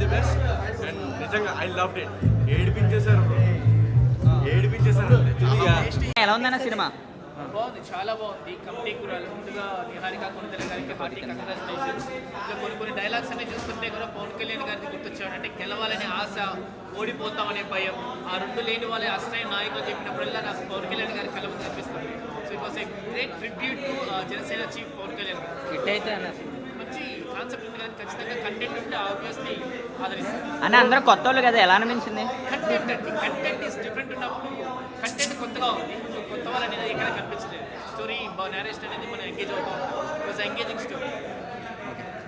The best. And నిజంగా I loved it. ఏడిపించేశారు ఎలా ఉందన్న సినిమా? బాగుంది, చాలా బాగుంది. కమిటీ కురాలు ముందుగా నిహారిక కొనిదెల గారికి హార్టీ కంగ్రాచులేషన్స్. ఇంకా కొన్ని డైలాగ్స్ అన్ని చూస్తుంటే కూడా పవన్ కళ్యాణ్ గారికి గుర్తొచ్చాడు. అంటే గెలవాలనే ఆశ, ఓడిపోతామనే భయం, ఆ రెండు లేని వాళ్ళే అసలైన నాయకులు చెప్పినప్పుడల్లా నాకు పవన్ కళ్యాణ్ గారి కళ ముందు కనిపిస్తుంది. So it was a great tribute to Janasena chief Pawan Kalyan గారు. హిట్ అయితే అన్న మంచి కాన్సెప్ట్ ఉంది కానీ ఖచ్చితంగా కంటెంట్ ఉంటే ఆబ్వియస్లీ ఆదరిస్తారు అన్న. అందరూ కొత్త వాళ్ళు కదా, ఎలా అనిపించింది? కంటెంట్ ఈస్ డిఫరెంట్ ఉన్నప్పుడు కంటెంట్ కొత్తగా ఉంది. సో కొత్త వాళ్ళు అనేది ఇక్కడ కనిపించలేదు. స్టోరీ నేరేషన్ అనేది మనం ఎంగేజ్ అవుతూ ఉంటాం. It was engaging story.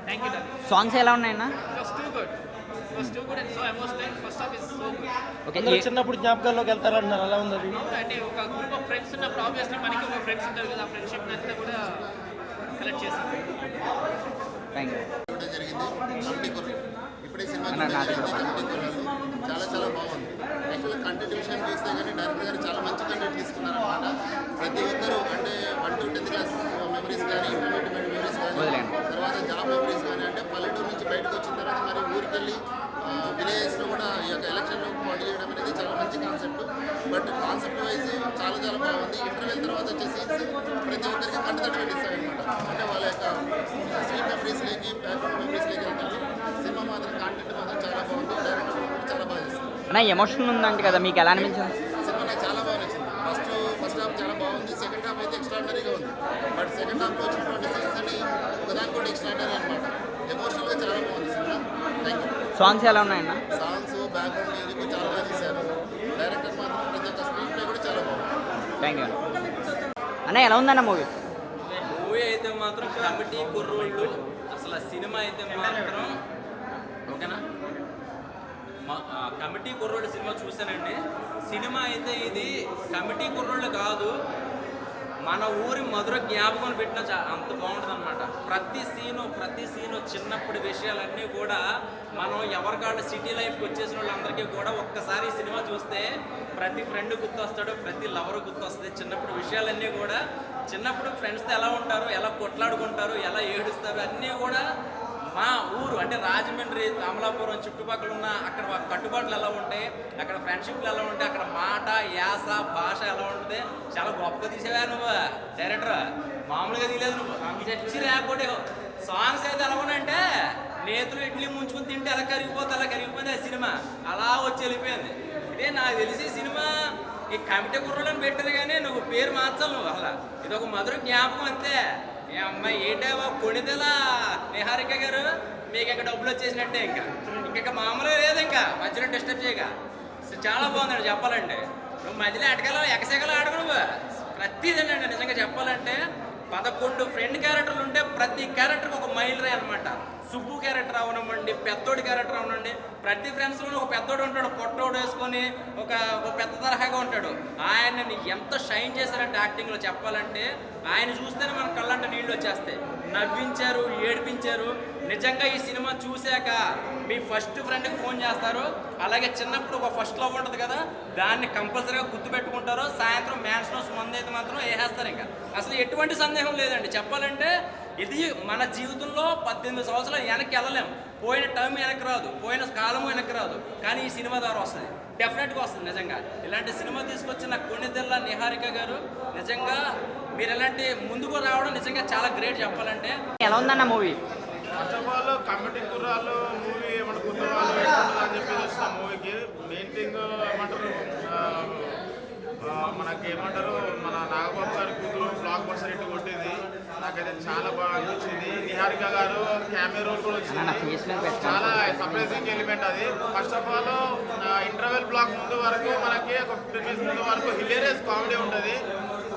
Thank you. Songs ఎలా ఉన్నాయన్న? It was too good and so emotional. First half is so good. Okay, చిన్నప్పుడు జ్ఞాపకాల్లోకి వెళ్తారన్నారు, అలా ఉంది అది. అంటే ఒక గ్రూప్ ఆఫ్ ఫ్రెండ్స్ ఉన్నప్పుడు ఆబ్వియస్లీ మనకి ఒక ఫ్రెండ్స్ ఉంటారు కదా, ఆ ఫ్రెండ్షిప్ అంతా కూడా కలెక్ట్ చేస్తాం. Thank you. జరిగింది కమిటీ కుర్రాలు. ఇప్పుడే సినిమా జరిగింది కమిటీ కుర్రాలు. చాలా బాగుంది. యాక్చువల్గా కంటెంట్ విషయాన్ని చూస్తే కానీ డైరెక్టర్ గారు చాలా మంచి కంటెంట్ తీసుకున్నారనమాట. ప్రతి ఒక్కరు అంటే 1 to 10th క్లాస్ మెమరీస్ కానీ, ఇంటర్మీడియట్ మెమరీస్ కానీ, తర్వాత జాబ్ మెమరీస్ కానీ, అంటే పల్లెటూరు నుంచి బయటకు వచ్చిన తర్వాత మరి ఊరికి వెళ్ళి విలేజెస్లో కూడా ఈ యొక్క ఎలక్షన్లో పోటీ చేయడం అనేది చాలా మంచి కాన్సెప్ట్. బట్ కాన్సెప్ట్ వైజ్ చాలా బాగుంది. ఇంటర్వ్యూల తర్వాత వచ్చే సీన్స్ ప్రతి ఒక్కరికి కంటతడి పెట్టిస్తారనమాట. అంటే వాళ్ళ యొక్క స్వీట్ మెమరీస్లోకి, బ్యాక్గ్రౌండ్ మెమరీస్లోకి వెళ్తారు. సినిమా మాత్రం కాంటెంట్ మాత్రం చాలా బాగుంది. డైరెక్టర్ చాలా బాగా చేస్తారు. అన్న ఎమోషన్ ఉందంటే కదా, మీకు ఎలా అనిపించింది? సినిమా నాకు చాలా బాగా నచ్చింది. ఫస్ట్ హాఫ్ చాలా బాగుంది. సెకండ్ హాఫ్ అయితే ఎక్స్ట్రాడినరీగా ఉంది. బట్ సెకండ్ హాఫ్లో వచ్చినటువంటి సీన్స్ అని ఒకదాని కూడా ఎక్స్ట్రాడినరీ అనమాట. ఎమోషనల్గా చాలా బాగుంది సినిమా. Thank you. సాంగ్స్ ఎలా ఉన్నాయన్న? సాంగ్స్, బ్యాక్గ్రౌండ్ మ్యూజిక్ చాలా బాగా తీశారు. డైరెక్టర్ మాత్రం ప్రతి ఒక్క స్క్రీన్ ప్లే కూడా చాలా బాగుంది. థ్యాంక్ యూ అన్న. ఎలా ఉందన్న మూవీ? అయితే మాత్రం కమిటీ కుర్రోళ్ళు అసలు సినిమా అయితే మాత్రం ఓకేనా. కమిటీ కుర్రోళ్ళు సినిమా చూశానండి. సినిమా అయితే ఇది కమిటీ కుర్రోళ్ళు కాదు, మన ఊరి మధుర జ్ఞాపకం పెట్టిన అంత బాగుంటుంది అనమాట. ప్రతి సీను చిన్నప్పటి విషయాలన్నీ కూడా మనం ఎవరికాళ్ళు సిటీ లైఫ్కి వచ్చేసిన వాళ్ళందరికీ కూడా ఒక్కసారి సినిమా చూస్తే ప్రతి ఫ్రెండ్ గుర్తొస్తాడు, ప్రతి లవర్ గుర్తొస్తుంది. చిన్నప్పుడు విషయాలన్నీ కూడా, చిన్నప్పుడు ఫ్రెండ్స్తో ఎలా ఉంటారు, ఎలా కొట్లాడుకుంటారు, ఎలా ఏడుస్తారు, అన్నీ కూడా మా ఊరు అంటే రాజమండ్రి, అమలాపురం చుట్టుపక్కల ఉన్న అక్కడ కట్టుబాట్లు ఎలా ఉంటాయి, అక్కడ ఫ్రెండ్షిప్లు ఎలా ఉంటాయి, అక్కడ మాట, యాస, భాష ఎలా ఉంటుంది. చాలా గొప్పగా తీసేవా నువ్వు డైరెక్టర్, మామూలుగా తీయలేదు నువ్వు. తెచ్చి లేకపోతే సాంగ్స్ అయితే ఎలా ఉన్నాయంటే నేతులు ఇడ్లీ ముంచుకుని తింటే ఎలా కరిగిపోయింది ఆ సినిమా. అలా వచ్చి వెళ్ళిపోయింది. ఇదే నాకు తెలిసి సినిమా ఈ కమిటీ కుర్రోళ్ళని పెట్టదు కానీ నువ్వు పేరు మార్చాలి నువ్వు. అసలు ఇది ఒక మధుర జ్ఞాపకం అంతే. ఏ అమ్మాయి ఏంటో కొనిదెల నిహారిక గారు, మీకు ఇంకా డబ్బులు వచ్చేసినట్టే. ఇంకా మామూలుగా లేదు, ఇంకా మధ్యలో డిస్టర్బ్ చేయక. చాలా బాగుందండి చెప్పాలంటే. నువ్వు మధ్యలో ఎకసెగలు ఆడకు నువ్వు. ప్రతిదండి నిజంగా చెప్పాలంటే 11 ఫ్రెండ్ క్యారెక్టర్లు ఉంటే ప్రతి క్యారెక్టర్కి ఒక మైల్ రే అనమాట. సుబ్బు క్యారెక్టర్ అవనండి, పెద్దోడి క్యారెక్టర్ అవనండి, ప్రతి ఫ్రెండ్స్లో ఒక పెద్దోడు ఉంటాడు, పొట్టోడు వేసుకొని ఒక పెద్ద తరహాగా ఉంటాడు. ఆయనని ఎంత షైన్ చేశారంటే యాక్టింగ్లో చెప్పాలంటే, ఆయన చూస్తేనే మన కళ్ళంట నీళ్ళు వచ్చేస్తాయి. నవ్వించారు, ఏడిపించారు. నిజంగా ఈ సినిమా చూశాక మీ ఫస్ట్ ఫ్రెండ్కి ఫోన్ చేస్తారు. అలాగే చిన్నప్పుడు ఒక ఫస్ట్ లవ్ ఉంటుంది కదా, దాన్ని కంపల్సరీగా గుర్తుపెట్టుకుంటారు. సాయంత్రం మ్యాన్స్నోస్ మంది అయితే మాత్రం వేసేస్తారు. ఇంకా అసలు ఎటువంటి సందేహం లేదండి. చెప్పాలంటే ఇది మన జీవితంలో 18 సంవత్సరాలు వెనక్కి వెళ్ళలేము. పోయిన టైం వెనక్కి రాదు, పోయిన కాలము వెనక్కి రాదు. కానీ ఈ సినిమా ద్వారా వస్తుంది, డెఫినెట్గా వస్తుంది. నిజంగా ఇలాంటి సినిమా తీసుకొచ్చిన కొనిదెల నిహారిక గారు, నిజంగా మీరు ఇలాంటి ముందుకు రావడం నిజంగా చాలా గ్రేట్ చెప్పాలంటే. ఎలా ఉందన్న movie? First of all Committee Kurrollu movie ఏమంటారు, కొత్త వాళ్ళు ఎట్లుంటుంది అని చెప్పేసి వచ్చిన మూవీకి మెయిన్ థింగ్ ఏమంటారు, మనకి ఏమంటారు, మన నాగబాబు గారి కూతురు బ్లాక్ బస్టర్ హిట్ కొట్టింది. నాకైతే చాలా బాగా అనిపించింది. నిహారిక గారు క్యామియో రోల్ కూడా వచ్చింది. చాలా సర్ప్రైజింగ్ ఎలిమెంట్ అది. First of all interval block ముందు వరకు మనకి ఒక 15 minutes ముందు వరకు హిలేరియస్ కామెడీ ఉంటుంది.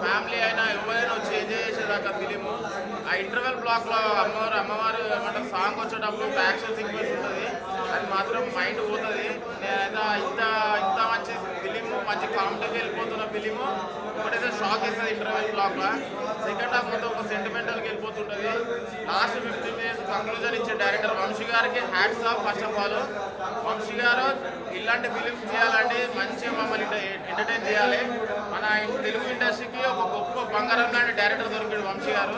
ఫ్యామిలీ అయినా ఎవరైనా వచ్చి ఎంజాయ్ చేసేదాకా ఫిలిము. ఆ ఇంటర్వెల్ బ్లాక్లో అమ్మవారు ఏమంటారు సాంగ్ వచ్చేటప్పుడు యాక్షన్ సీక్వెన్స్ ఉంటుంది. అది మాత్రం మైండ్ పోతుంది. ఇంత మంచి ఫిలిము, మంచి కామెడీకి వెళ్ళిపోతున్న ఫిలిము ఒకటైతే షాక్ ఇస్తుంది ఇంటర్వెల్ బ్లాక్లో. సెకండ్ హాఫ్ మొత్తం ఒక సెంటిమెంటల్కి వెళ్ళిపోతుంటుంది. లాస్ట్ 15 minutes కంక్లూజన్ ఇచ్చే డైరెక్టర్ వంశీ గారికి hats off. First of all Vamsi గారు ఇలాంటి ఫిలిమ్స్ చేయాలంటే మంచిగా మమ్మల్ని ఎంటర్టైన్ చేయాలి. మన తెలుగు ఇండస్ట్రీకి ఒక గొప్ప బంగారం లాంటి డైరెక్టర్ దొరికాడు వంశీ గారు.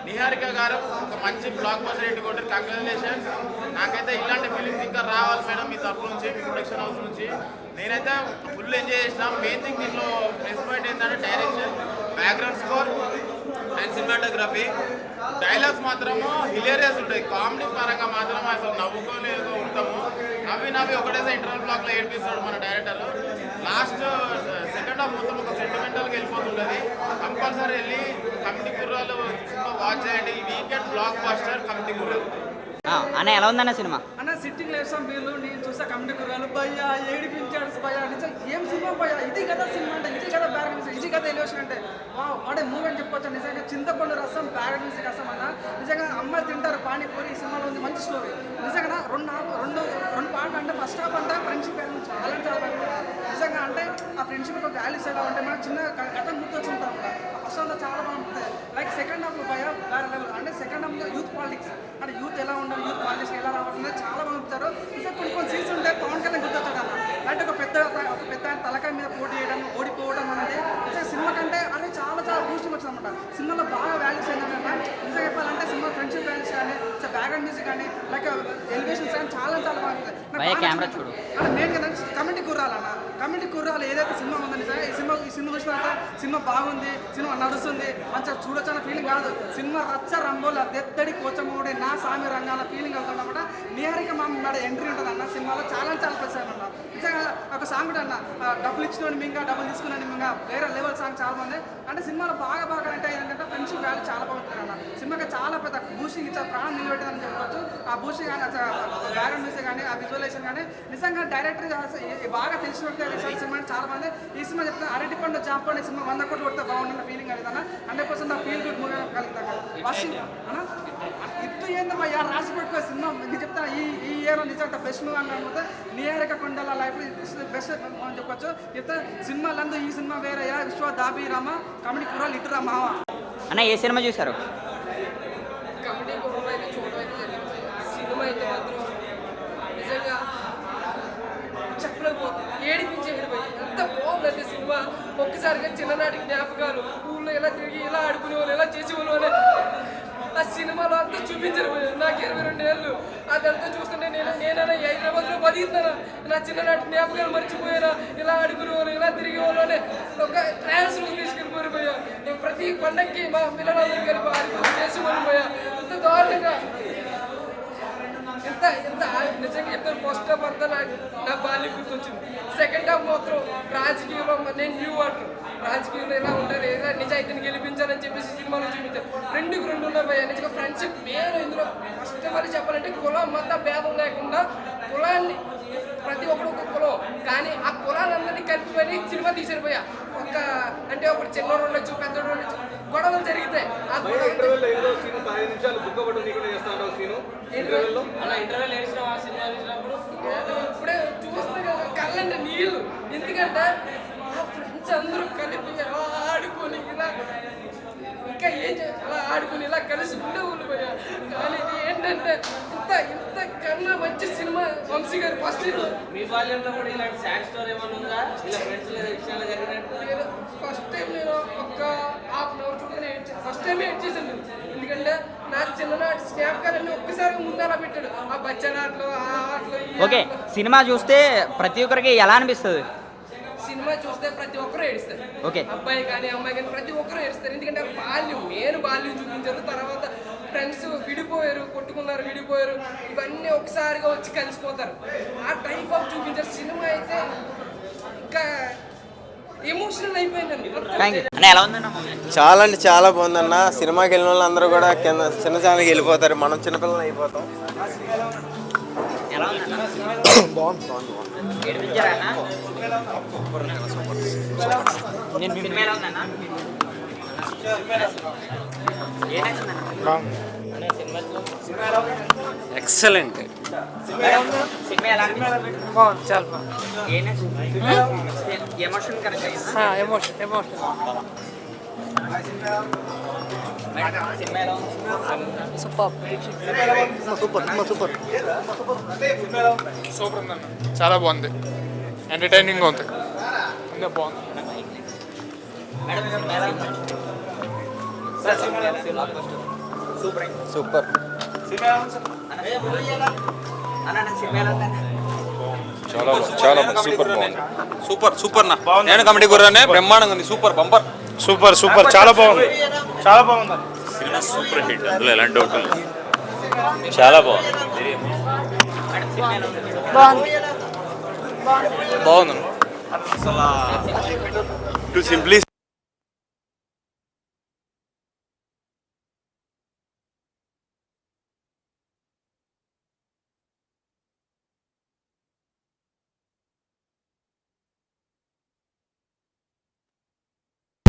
నిహారిక గారు ఒక మంచి బ్లాక్ బస్టర్ హిట్ కొట్టారు. కంగ్రాచులేషన్స్. నాకైతే ఇలాంటి ఫిలిమ్స్ ఇంకా రావాలి మేడం మీ తరఫు నుంచి, మీ ప్రొడక్షన్ హౌస్ నుంచి. నేనైతే ఫుల్ ఎంజాయ్ చేసిన. మెయిన్ థింగ్ దీంట్లో ప్లస్ పాయింట్ ఏంటంటే direction, background score and cinematography. Dialogues మాత్రము హిలేరియస్ ఉంటాయి. కామెడీ పరంగా మాత్రం అసలు నవ్వుకోలేదు ఉంటాము. నవ్వి ఒకటేసారి ఇంటర్వల్ బ్లాక్లో ఏడిపిస్తాడు మన డైరెక్టర్. లాస్ట్ సెకండ్ హాఫ్ మొత్తం ఒక సెంటిమెంటల్గా వెళ్ళిపోతుంటుంది. కంపల్సరీ వెళ్ళి కమిటీ కుర్రాలు సినిమా వాచ్ చేయండి. ఈ వీకెండ్ బ్లాక్ బస్టర్ కమిటీ కుర్రాలు. అన్న ఎలా ఉందన్న సినిమా? అన్న సిట్టింగ్ లేసాం వీళ్ళు, నేను చూసా కమిటీ కుర్రాలు భయ్యా ఏడిపించాడు భయ్యా. నిజం ఏం సినిమా భయ్యా, ఇది కదా సినిమా అంటే, ఇది కదా బ్యాక్ మ్యూజిక్, ఇది కదా ఎలివేషన్ అంటే వాడే మూవీ అని చెప్పొచ్చు. నిజంగా చింతపండు రసం బ్యాక్ మ్యూజిక్ రసం అన్న. నిజంగా అమ్మాయి తింటారు పానీపూరి ఈ సినిమాలో ఉంది. మంచి స్టోరీ నిజంగా. రెండు పాటలు అంటే ఫస్ట్ హాఫ్ అంటే ఫ్రెండ్షిప్ చాలా నిజంగా. అంటే ఆ ఫ్రెండ్షిప్ ఒక వాల్యూస్ ఎలా ఉంటాయి, మనకు చిన్న గతం గుర్తొచ్చుంటాం కదా. ఫస్ట్ హాఫ్లో చాలా బాగుంటుంది. లైక్ సెకండ్ హాఫ్లో భయ వేరే లెవెల్. అంటే సెకండ్ హాఫ్లో యూత్ పాలిటిక్స్ అంటే యూత్ ఎలా ఉండాలి, యూత్ పాలిటిక్స్ ఎలా రావాలనేది చాలా బాగా చెప్తారు. నిజంగా కొన్ని సీన్స్ ఉంటే పవన్ కళ్యాణ్ గుర్తొచ్చాడు అన్న. అంటే ఒక పెద్ద తలకాయ మీద పోటీ చేయడం, ఓడిపోవడం అనేది నిజంగా సినిమా కంటే అంటే చాలా బూస్టింగ్ వచ్చింది అనమాట. సినిమాలో బాగా వాల్యూస్ ఏంటంటే నిజంగా చెప్పాలంటే సినిమా ఫ్రెండ్షిప్ వాల్యూస్ కానీ, బ్యాక్గ్రౌండ్ మ్యూజిక్ కానీ, లైక్ ఎలివేషన్స్ కానీ చాలా బాగుంటుంది. అంటే మెయిన్ కదా కమిటీ కుర్రాలన్న. కమిటీ కుర్రాలు ఏదైతే సినిమా ఉందో నిజంగా ఈ సినిమా చూసిన సినిమా బాగుంది, సినిమా నడుస్తుంది, మంచిగా చూడొచ్చన్న ఫీలింగ్ కాదు. సినిమా రచ్చ రంగోల దెత్తడి కోచమూడి నా సామి రంగాల ఫీలింగ్ వెళ్తుంది అనమాట. నిహారిక మా ఎంట్రీ ఉంటుంది అన్న సినిమాలో. చాలా ప్లస్ అనమాట. నిజంగా ఒక సాంగ్ కూడా అన్న, డబ్బులు ఇచ్చినోడి మింగా డబ్బులు తీసుకున్నాను మింగా వేరే లెవెల్ సాంగ్ చాలా బాగుంది. అంటే సినిమాలో బాగా అంటే ఏంటంటే ఫ్రెండ్షిప్ వాల్యూ చాలా బాగుంటుంది అన్న. సినిమాకి చాలా పెద్ద బూస్టింగ్ ఇచ్చా, ప్రాణం నిలబెట్టిందని చెప్పవచ్చు. ఆ బూస్టింగ్ కానీ, బ్యాక్గ్రౌండ్ మ్యూజిక్ కానీ, ఆ విజువలైజేషన్ కానీ నిజంగా డైరెక్టర్ బాగా తెలిసినట్టే సినిమా చాలా బాగుంది. ఈ సినిమా చెప్తే అరటి పండు జాంప్ అనే సినిమా 100 కోట్లు కొడితే బాగుంటుంది ఫీలింగ్ కలుగుతాను. 100% ఫీల్ గుడ్ మూవీ కలుగుతాను. వాషింగ్ అన్న ఇప్పుడు ఏందమ్మా రాసి పెట్టుకో సినిమా. నేను చెప్తాను ఈ ఇయర్ నిజంగా బెస్ట్ మూవీ అని నిహారిక కొండల లైఫ్ బెస్ట్ అని చెప్పొచ్చు. చెప్తే సినిమాలందు ఈ సినిమా వేరే విశ్వ దాబీ రామ కమిటీ కుర్రాలు ఇటు రా మావ. అన్న ఏ సినిమా చూసారు? కమిటీ కుర్రాలు అయితే చూడడం అయితే జరిగింది. సినిమా అయితే మాత్రం నిజంగా చెప్పలేకపోతుంది, ఏడిపించేది పోయి. ఎంత బాగుందంటే సినిమా. ఒక్కసారిగా చిన్ననాటి జ్ఞాపకాలు, ఊళ్ళో ఎలా తిరిగి ఇలా ఆడుకునేవాళ్ళు, ఎలా చేసేవాళ్ళు అనే ఆ సినిమాలో అంతా చూపించారు. నాకు 22 ఏళ్ళు అదంతా చూస్తుంటే నేనైనా హైదరాబాద్లో బతికిస్తానా, నా చిన్ననాటి జ్ఞాపకాలు మర్చిపోయారా, ఇలా ఆడుకునేవాళ్ళు, ఇలా తిరిగేవాళ్ళు అనే ఒక ట్రాన్స్లో తీసుకెళ్ళిపోయారు పోయా. ప్రతి పండగకి మా పిల్లలందరూ కలిపి ఆడుకుని చేసేవాళ్ళు పోయా. అంత దారుణంగా ఎంత నిజంగా చెప్తాను. ఫస్ట్ హాఫ్ అంతా నా బాల్యం గుర్తొచ్చింది. సెకండ్ హాఫ్ మాత్రం రాజకీయంలో నేను న్యూ వాటర్ రాజకీయంలో ఎలా ఉంటారు, ఏదైనా నిజాయితీని గెలిపించాలని చెప్పేసి సినిమాలో చూపించారు. రెండుకు రెండు ఉన్నాయి నిజంగా. ఫ్రెండ్షిప్ పేరు ఇందులో ఫస్ట్ ఆఫ్ ఆల్ చెప్పాలంటే కులం మత భేదం లేకుండా కులాన్ని ప్రతి ఒక్కరు ఒక కులం కానీ ఆ కులాలందరినీ కలిపి సినిమా తీసారు పోయా. ఒక అంటే ఒకటి చిన్నోడు ఉండొచ్చు, పెద్దోడు ఉండొచ్చు, గొడవలు జరిగితే ఆ ఇప్పుడే చూస్తున్నా కదా కళ్ళంటే నీళ్ళు. ఎందుకంటే ఆ ఫ్రెండ్స్ అందరూ కలిపి ఎలా ఆడుకొని ఇలా ఇంకా ఏం అలా ఆడుకుని ఇలా కలిసి ఉండేవాళ్ళు పోయా. కానీ ఇది ఏంటంటే ఇంత కన్నా మంచి సినిమా వంశీ గారు. ఫస్ట్ మీ బాల్యంలో కూడా ఇలాంటి సాడ్ స్టోరీ ఏమైనా ఉందా? ఇలా ఫ్రెండ్స్ విషయాలు జరిగినట్టు? ఫస్ట్ టైం నేను ఒక హాఫ్ అన్ అవర్ చూడగానే ఫస్ట్ టైమే ఎడ్ చేశాను. ఎందుకంటే నా చిన్ననాటి జ్ఞాపకాలన్నీ ఒక్కసారి ముందర పెట్టాడు. ఆ బచ్చలాట్లు, ఆ ఆటలు. ఓకే, సినిమా చూస్తే ప్రతి ఒక్కరికి ఎలా అనిపిస్తుంది? సినిమా చూస్తే ప్రతి ఒక్కరూ ఏడుస్తారు. ఓకే, అబ్బాయి కానీ అమ్మాయి కానీ ప్రతి ఒక్కరూ ఏడుస్తారు. ఎందుకంటే బాల్యం చూపించారు. తర్వాత ఫ్రెండ్స్ విడిపోయారు, కొట్టుకున్నారు, విడిపోయారు, ఇవన్నీ ఒకసారిగా వచ్చి కలిసిపోతారు. ఆ టైప్ ఆఫ్ చూపించారు. సినిమా అయితే ఇంకా ఎమోషనల్ అయిపోయిందండి. ఎలా ఉందన్న? చాలా అంటే చాలా బాగుందన్న. సినిమాకి వెళ్ళిన వాళ్ళు అందరూ కూడా కింద చిన్న ఛానల్కి వెళ్ళిపోతారు, మనం చిన్నపిల్లలు అయిపోతాం. బాగుంది. ఎక్సలెంట్. బాగుంది, చాలా బాగుంది. Emotion correct. ఎమోషన్ సినిమా ఎలా ఉంది? సూపర్ ఉందన్న, చాలా బాగుంది, ఎంటర్టైనింగ్ ఉంది, అంతే బాగుంది. మేడం సినిమా ఎలా ఉంది? Super super. అన్న సినిమా ఎలా ఉంది? చాలా సూపర్ బాగుంది. సూపర్ నా నేను కమిటీ గుర్రానే బ్రహ్మాండంగా ఉంది. Super bumper. సూపర్ చాలా బాగుంది, చాలా బాగుంది. సినిమా సూపర్ హిట్, అందులో ఎలాంటి డౌట్ లేదు. చాలా బాగుంది. మేడం సినిమా ఎలా ఉంది? బాగుంది అసలు టు సింప్లీ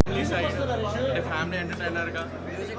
అంటే ఫ్యామిలీ ఎంటర్టైనర్గా